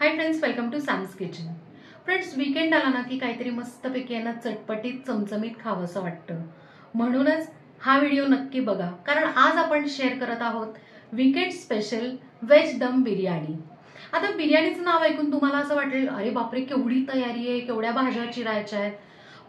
High friends, welcome to Sam's kitchen. Friends, weekend आला ना की काहीतरी मस्तपैकी आहे ना चटपटीत चमचमीत खावंसं वाटतं। म्हणूनच हा व्हिडिओ नक्की बघा, कारण आज आपण शेअर करत आहोत वीकेंड स्पेशल व्हेज दम बिर्याणी। आता बिर्याणीचं नाव ऐकून तुम्हाला असं वाटेल, अरे बापरे केवढी तयारी आहे, केवढ्या भाज्या चिरायच्या आहेत।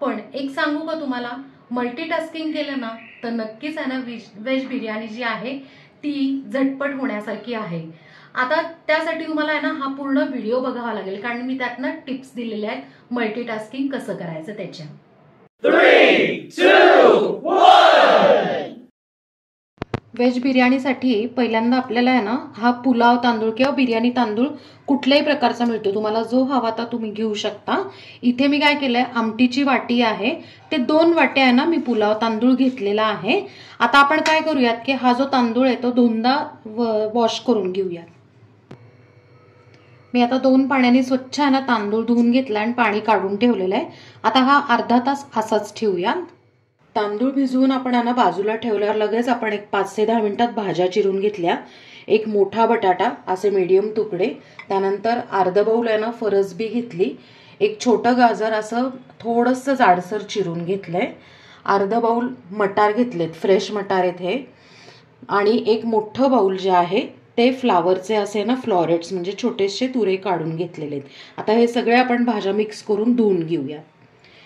पण एक सांगू का तुम्हाला, मल्टीटास्किंग केलं ना तर नक्कीच आहे ना व्हेज बिर्याणी जी आहे ती झटपट होण्यासारखी आहे। आता त्यासाठी तुम्हाला आहे ना हा पूर्ण व्हिडिओ बघावा लागेल, कारण मी त्यातनं टिप्स दिलेल्या आहेत मल्टीटास्किंग कसं करायचं त्याच्या। 3, 2, 1 व्हेज बिर्याणीसाठी पहिल्यांदा आपल्याला आहे ना हा पुलाव तांदूळ किंवा बिर्याणी तांदूळ कुठल्याही प्रकारचा मिळतो, तुम्हाला जो हवा तो तुम्ही घेऊ शकता। इथे मी काय केलंय, आमटीची वाटी आहे ते 2 वाट्या आहे ना मी पुलाव तांदूळ घेतलेला आहे। आता आपण काय करूयात की हा जो तांदूळ आहे तो दोनदा वॉश करून घेऊया। मी आता 2 पाण्याने स्वच्छ आहे ना तांदूळ धुवून घेतला आणि पाणी काढून ठेवलेलं आहे। आता हा अर्धा तास असाच ठेवूया। तांदूळ भिजवून आपण आहे ना बाजूला ठेवल्यावर लगेच आपण एक 5 ते 10 मिनिटात भाज्या चिरून घेतल्या। एक मोठा बटाटा असे मीडियम तुकडे, त्यानंतर अर्धा बाउल आहे ना फरसबी घेतली, एक छोटं गाजर असं थोडंसं जाडसर चिरून घेतलंय, अर्धा बाउल मटार घेतलेत, फ्रेश मटार आहेत हे, आणि एक मोठं बाउल जे आहे ते फ्लावरचे असे ना फ्लॉरेट्स म्हणजे छोटेसे तुरे काढून घेतलेले आहेत। आता हे सगळे आपण भाज्या मिक्स करून धुवून घेऊया।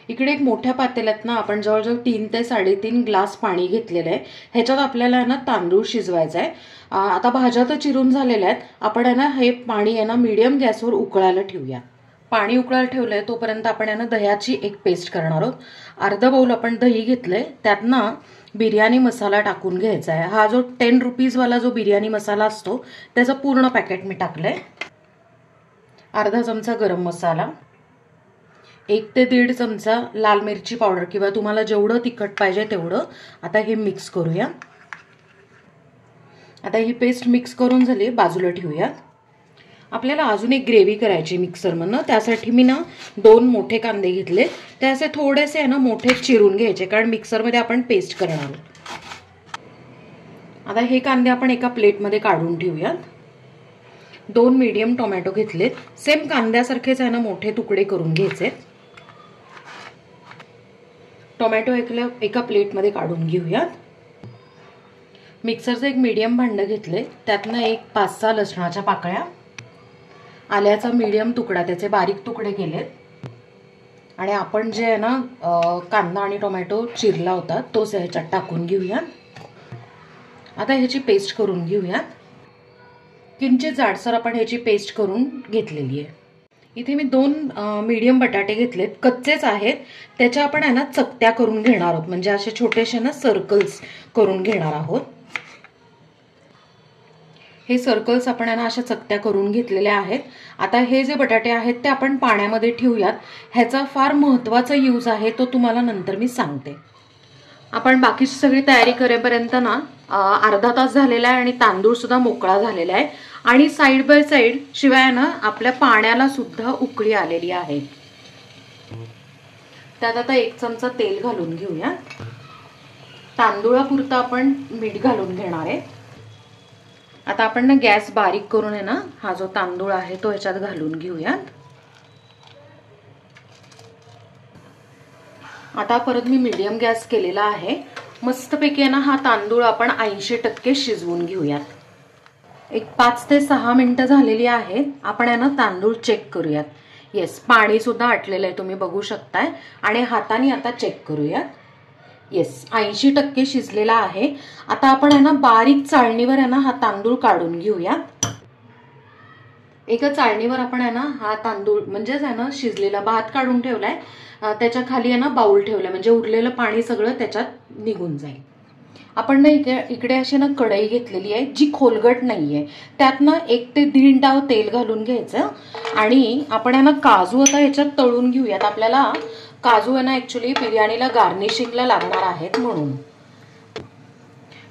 इकडे एक मोठ्या पातेल्यात ना आपण जवळजवळ 3 ते 3.5 ग्लास पाणी घेतलेलं आहे। ह्याच्यात आपल्याला ना तांदूळ शिजवायचा आहे। आता भाज्या तर चिरून झालेल्या आहेत, आपण आहे ना हे पाणी आहे ना मीडियम गॅसवर उकळायला ठेवूया। पाणी उकळायला ठेवलंय तोपर्यंत आपण आहे ना दह्याची एक पेस्ट करणार आहोत। अर्धा बाउल आपण दही घेतलंय, त्यात ना बिर्याणी मसाला टाकून घ्यायचा आहे। हा जो 10 रुपीज वाला जो बिर्याणी मसाला असतो त्याचं पूर्ण पॅकेट मी टाकलंय। अर्धा चमचा गरम मसाला, 1 ते 1.5 चमचा लाल मिरची पावडर किंवा तुम्हाला जेवढं तिखट पाहिजे तेवढं। आता हे मिक्स करूया। आता ही पेस्ट मिक्स करून झाली, बाजूला ठेवूया। आपल्याला अजून एक ग्रेव्ही करायची मिक्सरमधनं, त्यासाठी मी ना 2 मोठे कांदे घेतले, ते असे थोडेसे आहे ना मोठे चिरून घ्यायचे, कारण मिक्सरमध्ये आपण पेस्ट करणार आहोत। आता हे कांदे आपण एका प्लेटमध्ये काढून ठेवूयात। 2 मीडियम टोमॅटो घेतलेत, सेम कांद्यासारखेच आहे ना मोठे तुकडे करून घ्यायचे। टोमॅटो एका प्लेटमध्ये काढून घेऊयात। मिक्सरचं एक मीडियम भांडं घेतले, त्यातनं एक 5-6 लसणाच्या पाकळ्या, आल्याचा मीडियम तुकडा त्याचे बारीक तुकडे केलेत, आणि आपण जे आहे ना कांदा आणि टोमॅटो चिरला होता तो ह्याच्यात टाकून घेऊयात। आता ह्याची पेस्ट करून घेऊयात। किंचित जाडसर आपण ह्याची पेस्ट करून घेतलेली आहे। इथे मी 2 मीडियम बटाटे घेतलेत, कच्चेच आहेत, त्याच्या आपण आहे ना चकत्या करून घेणार आहोत, म्हणजे असे छोटेसे ना सर्कल्स करून घेणार आहोत। हे सर्कल्स आपण आहे ना अशा चकत्या करून घेतलेल्या आहेत। आता हे जे बटाटे आहेत ते आपण पाण्यामध्ये ठेवूयात। ह्याचा फार महत्त्वाचा यूज आहे, तो तुम्हाला नंतर मी सांगते। आपण बाकीची सगळी तयारी करेपर्यंत ना अर्धा तास झालेला आहे आणि तांदूळ सुद्धा मोकळा झालेला आहे, आणि साइड बाय साइड शिवाय ना आपल्या पाण्याला सुद्धा उकळी आलेली आहे। त्यात आता 1 चमचा तेल घालून घेऊया। तांदूळापुरता आपण मीठ घालून घेणार आहे। आता आपण ना गॅस बारीक करून आहे ना हा जो तांदूळ आहे तो ह्याच्यात घालून घेऊयात। आता परत मी मीडियम गॅस केलेला आहे। मस्तपैकी आहे ना हा तांदूळ आपण 80% शिजवून घेऊयात। एक 5 ते 6 मिनिटं झालेली आहेत। आपण आहे ना तांदूळ चेक करूयात। येस, पाणी सुद्धा आटलेलं आहे, तुम्ही बघू शकताय, आणि हाताने आता चेक करूयात। येस, 80% शिजलेला आहे। आता आपण आहे ना बारीक चाळणीवर आहे ना हा तांदूळ काढून घेऊया। एका चाळणीवर आपण आहे ना हा तांदूळ म्हणजेच आहे ना शिजलेला भात काढून ठेवलाय, त्याच्या खाली आहे ना बाउल ठेवलाय, म्हणजे उरलेलं पाणी सगळं त्याच्यात निघून जाईल। आपण ना इकडे अशी ना कढई घेतलेली आहे जी खोलगट नाहीये, त्यात ना 1 ते 1.5 डाव तेल घालून घ्यायचं, आणि आपण आहे ना काजू आता ह्याच्यात तळून घेऊयात। आपल्याला काजू आहे ना ऍक्च्युली बिर्याणीला गार्निशिंगला लागणार आहेत, म्हणून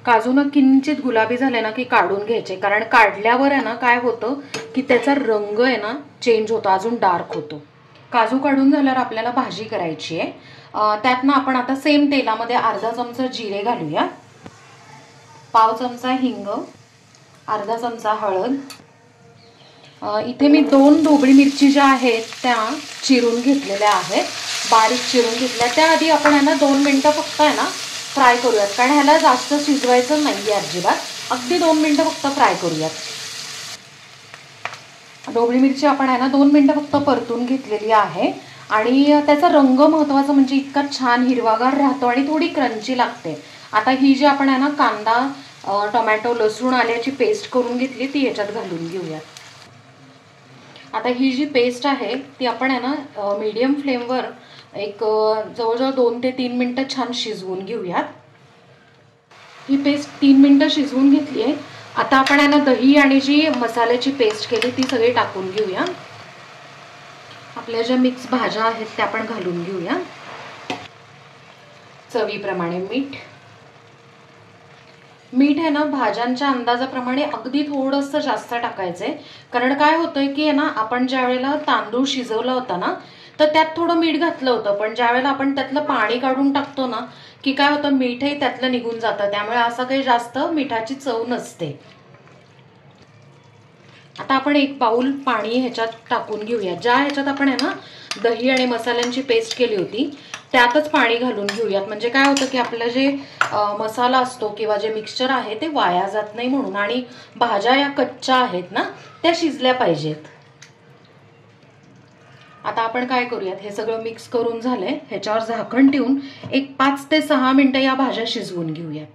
काजू ना किंचित गुलाबी झाले ना की काढून घ्यायचे, कारण काढल्यावर आहे ना काय होतं की त्याचा रंग आहे ना चेंज होतो, अजून डार्क होतो। काजू काढून झाल्यावर आपल्याला भाजी करायची आहे। त्यात ना आपण आता सेम तेलामध्ये अर्धा चमचा जिरे घालूया, पाव चमचा हिंग, अर्धा चमचा हळद, इथे मी 2 ढोबळी मिरची ज्या आहेत त्या चिरून घेतलेल्या आहेत, बारीक चिरून घेतल्या. त्याआधी आपण ह्यांना 2 मिनिटं फक्त आहे ना फ्राय करूयात, कारण ह्याला जास्त शिजवायचं नाही आहे अजिबात. अगदी 2 मिनिटं फक्त फ्राय करूयात. ढोबळी मिरची आपण आहे ना 2 मिनिटं फक्त परतून घेतलेली आहे आणि त्याचा रंग महत्त्वाचा म्हणजे इतका छान हिरवागार राहतो आणि थोडी क्रंची लागते. आता ही जी आपण आहे ना कांदा, टोमॅटो, लसूण, आल्याची पेस्ट करून घेतली ती याच्यात घालून घेऊयात. आता ही जी पेस्ट आहे ती आपण आहे ना मीडियम फ्लेमवर एक जवळजवळ 2 ते 3 मिनिटं छान शिजवून घेऊयात. ही पेस्ट 3 मिनिटं शिजवून घेतली आहे. आता आपण आहे ना दही आणि जी मसाल्याची पेस्ट केली ती सगळी टाकून घेऊया. आपल्या ज्या मिक्स भाज्या आहेत त्या आपण घालून घेऊया. चवीप्रमाणे मीठ आहे ना भाज्यांच्या अंदाजाप्रमाणे अगदी थोडंसं जास्त टाकायचंय, कारण काय होतंय की आहे ना आपण ज्या वेळेला तांदूळ शिजवला होता ना तर त्यात थोडं मीठ घातलं होतं, पण ज्या वेळेला आपण त्यातलं पाणी काढून टाकतो ना की काय होतं मीठही त्यातलं निघून जातं, त्यामुळे असं काही जास्त मिठाची चव नसते. आता आपण 1 बाउल पाणी ह्याच्यात टाकून घेऊया. ज्या ह्याच्यात आपण आहे ना दही आणि मसाल्यांची पेस्ट केली होती त्यातच पाणी घालून घेऊयात, म्हणजे काय होतं की आपलं जे मसाला असतो किंवा जे मिक्सचर आहे ते वाया जात नाही म्हणून, आणि भाज्या या कच्च्या आहेत ना त्या शिजल्या पाहिजेत. आता आपण काय करूयात, हे सगळं मिक्स करून झालंय, ह्याच्यावर झाकण ठेवून एक 5 ते 6 मिनिटं या भाज्या शिजवून घेऊयात.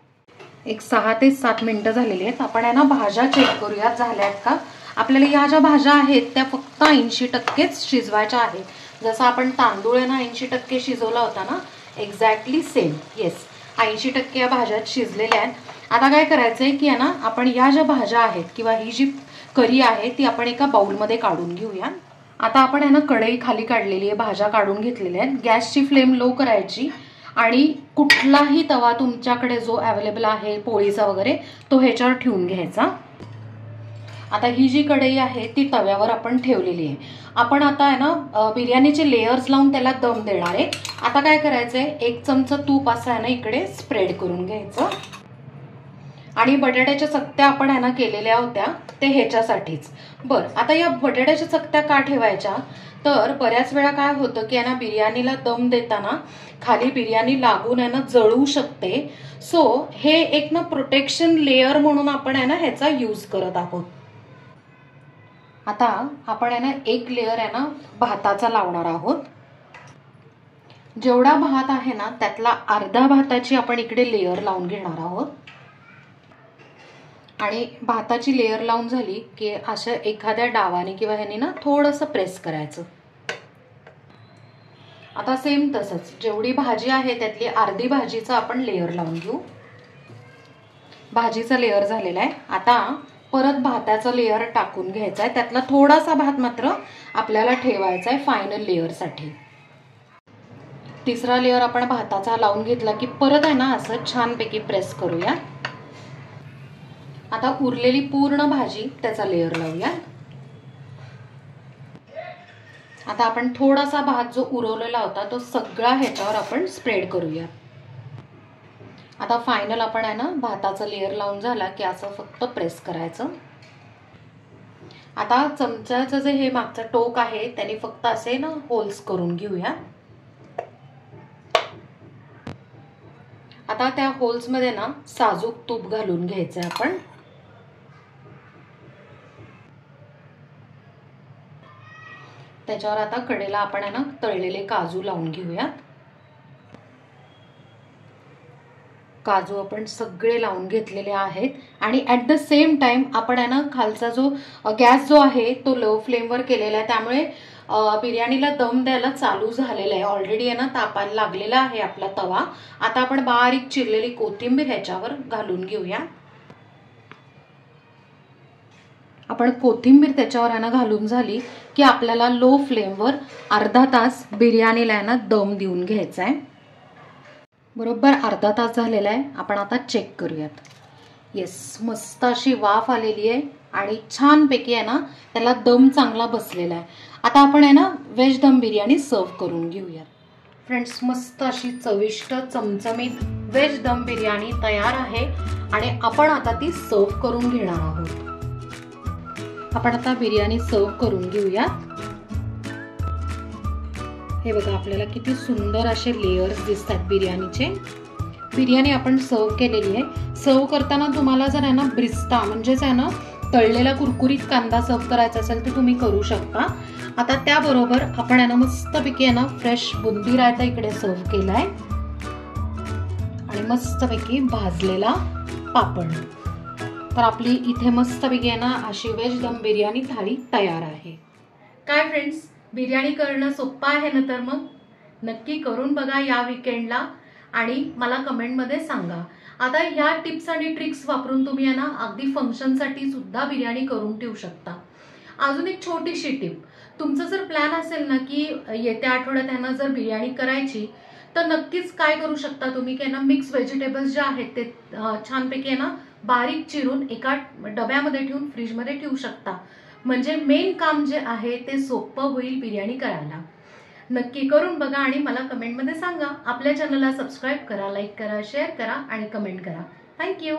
एक 6 ते 7 मिनिटं झालेली आहेत. आपण आहे ना भाज्या चेक करूयात झाल्यात का. आपल्याला या ज्या भाज्या आहेत त्या फक्त 80% शिजवायच्या आहेत. जसं आपण तांदूळ आहे ना 80% शिजवला होता ना, एक्झॅक्टली सेम. येस, 80% या भाज्यात शिजलेल्या आहेत. आता काय करायचंय की आहे ना आपण या ज्या भाज्या आहेत किंवा ही जी करी आहे ती आपण एका बाउलमध्ये काढून घेऊया. आता आपण आहे ना कढई खाली काढलेली आहे, भाज्या काढून घेतलेल्या आहेत. गॅसची फ्लेम लो करायची आणि कुठलाही तवा तुमच्याकडे जो अवेलेबल आहे पोळीचा वगैरे तो ह्याच्यावर ठेवून घ्यायचा. आता ही जी कढई आहे ती तव्यावर आपण ठेवलेली आहे. आपण आता आहे ना बिर्याणीचे लेयर्स लावून त्याला दम देणार आहे. आता काय करायचंय, 1 चमचा तूप असं आहे ना इकडे स्प्रेड करून घ्यायचं. आणि बटाट्याच्या चकत्या आपण आहे ना केलेल्या होत्या ते ह्याच्यासाठीच. बरं, आता या बटाट्याच्या चकत्या का ठेवायच्या, तर बऱ्याच वेळा काय होतं की आहे ना बिर्याणीला दम देताना खाली बिर्याणी लागून आहे ना जळू शकते. सो हे एक ना प्रोटेक्शन लेयर म्हणून आपण आहे ना ह्याचा यूज करत आहोत. आता आपण आहे ना 1 लेयर आहे ना भाताचा लावणार आहोत. जेवढा भात आहे ना त्यातला अर्धा भाताची आपण इकडे लेयर लावून घेणार आहोत. आणि भाताची लेयर लावून झाली की अशा एखाद्या डावाने किंवा ह्याने ना थोडंसं प्रेस करायचं. आता सेम तसंच जेवढी भाजी आहे त्यातली अर्धी भाजीचा आपण लेयर लावून घेऊ. भाजीचा लेयर झालेला आहे. आता परत भाताचा लेयर टाकून घ्यायचा आहे. त्यातला थोडासा भात मात्र आपल्याला ठेवायचा आहे फायनल लेयरसाठी. तिसरा लेयर आपण भाताचा लावून घेतला की परत आहे ना असं छानपैकी प्रेस करूया. आता उरलेली पूर्ण भाजी त्याचा लेयर लावूया. आता आपण थोडासा भात जो उरवलेला होता तो सगळा ह्याच्यावर आपण स्प्रेड करूया. आता फायनल आपण आहे ना भाताचा लेयर लावून झाला की असं फक्त प्रेस करायचं. आता चमच्याचं जे हे मागचं टोक आहे त्याने फक्त असे ना होल्स करून घेऊया. आता त्या होल्स मध्ये ना साजूक तूप घालून घ्यायचं आपण. त्याच्यावर आता कडेला आपण आहे ना तळलेले काजू लावून घेऊया. काजू आपण सगळे लावून घेतलेले आहेत. आणि ॲट द सेम टाइम आपण आहे ना खालचा जो गॅस जो आहे तो लो फ्लेमवर केलेला आहे, त्यामुळे बिर्याणीला दम द्यायला चालू झालेला आहे. ऑलरेडी आहे ना तापायला लागलेला आहे आपला तवा. आता आपण बारीक चिरलेली कोथिंबीर ह्याच्यावर घालून घेऊया. आपण कोथिंबीर त्याच्यावर आहे ना घालून झाली की आपल्याला लो फ्लेमवर अर्धा तास बिर्याणीला आहे ना दम देऊन घ्यायचा आहे. बरोबर अर्धा तास झालेला आहे. आपण आता चेक करूयात. येस, मस्त अशी वाफ आलेली आहे आणि छानपैकी आहे ना त्याला दम चांगला बसलेला आहे. आता आपण आहे ना व्हेज दम बिर्याणी सर्व करून घेऊयात. फ्रेंड्स, मस्त अशी चविष्ट चमचमीत व्हेज दम बिर्याणी तयार आहे आणि आपण आता ती सर्व करून घेणार आहोत. आपण आता बिर्याणी सर्व करून घेऊया। हे बघा आपल्याला किती सुंदर असे लेयर्स दिसतात बिर्याणीचे। बिर्याणी आपण सर्व केलेली आहे। सर्व करताना तुम्हाला जर आहे ना ब्रिस्ता म्हणजेच आहे ना तळलेला कुरकुरीत कांदा सर्व करायचा असेल तर तुम्ही करू शकता। आता त्याबरोबर आपण आहे ना मस्तपैकी आहे ना फ्रेश बुंदी रायता इकडे सर्व केलाय आणि मस्तपैकी भाजलेला पापड। तर आपली इथे मस्तपैकी आहे ना अशी व्हेज दम बिर्याणी थाळी तयार आहे। काय फ्रेंड्स, बिर्याणी करणं सोपं आहे ना? तर मग नक्की करून बघा या वीकेंडला आणि मला कमेंटमध्ये सांगा। आता ह्या टिप्स आणि ट्रिक्स वापरून तुम्ही आहे ना अगदी फंक्शनसाठी सुद्धा बिर्याणी करून ठेवू शकता। अजून एक छोटीशी टिप, तुमचा जर प्लॅन असेल ना की येत्या आठवड्यात आहे ना जर बिर्याणी करायची तर नक्कीच काय करू शकता तुम्ही की ना मिक्स व्हेजिटेबल्स जे आहेत ते छानपैकी आहे ना बारीक चिरून एका डब्यामध्ये ठेवून फ्रीजमध्ये ठेवू शकता। म्हणजे मेन काम जे आहे ते सोपं होईल बिर्याणी करायला। नक्की करून बघा आणि मला कमेंटमध्ये सांगा। आपल्या चॅनलला सबस्क्राईब करा, लाईक करा, शेअर करा आणि कमेंट करा। थँक्यू।